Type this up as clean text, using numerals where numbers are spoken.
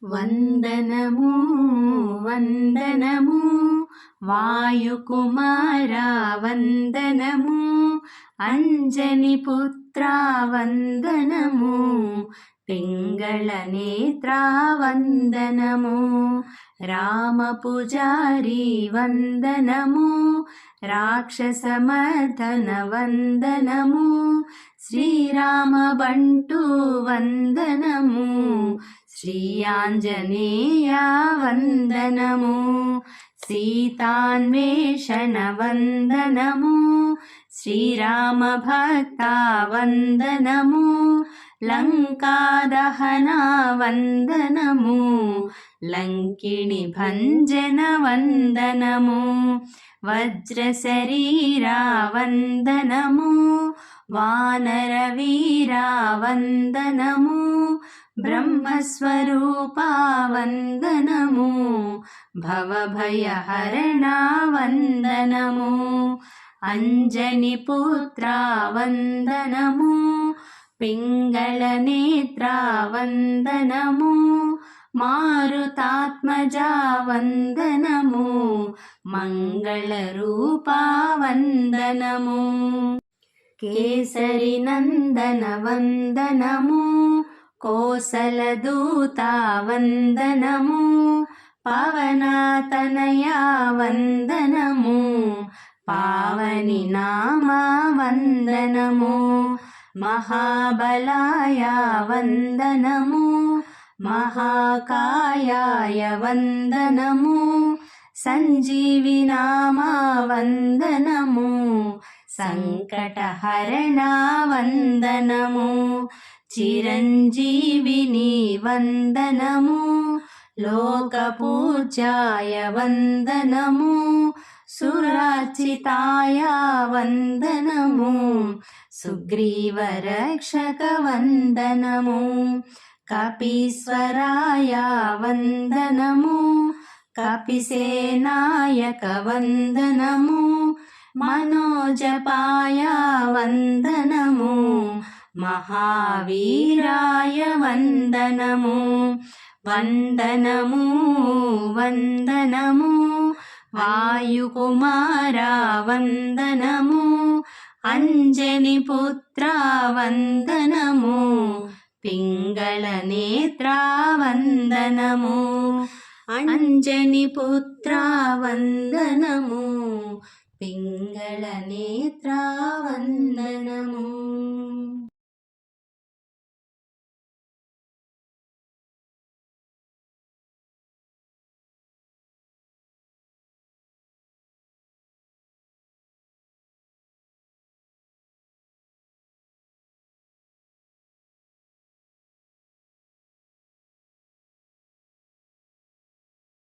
వందనము వందనము వాయుకుమారా వందనము అంజని పుత్రా వందనము పింగళ నేత్రా వందనము రామ పూజారి వందనము రాక్షసమర్దన వందనము శ్రీరామ బంటు వందనము శ్రీ ఆంజనేయ వందనము సీతాన్వేషణ వందనము శ్రీరామ భక్త వందనము లంకాదహన వందనము లంకిణి భంజన వందనము వజ్ర శరీరా వందనము వానర వీరా వందనము బ్రహ్మస్వరూపా వందనము భవభయహరణ వందనము అంజని పుత్రా వందనము పింగళ నేత్రా వందనము మారుతాత్మజా వందనము మంగళ రూపా వందనము కేసరి నందన వందనము కోసలదూత వందనము పవనతనయా వందనము పావని నామ వందనము మహాబలాయ వందనము మహాకాయాయ వందనము సంజీవి నామ వందనము సంకటహరణ వందనము చిరంజీవిని వందనము లోకపూజ్యాయ వందనము సురార్చితాయ వందనము సుగ్రీవరక్షక వందనము కపీశ్వరాయ వందనము కపిసేనాయక వందనము మనోజపాయ వందనము మహావీరాయ వందనము వందనము వందనము వాయుకుమారా వందనము అంజని పుత్రా వందనము పింగళ నేత్రా వందనము అంజని పుత్రా వందనము పింగళ నేత్రా వందనము.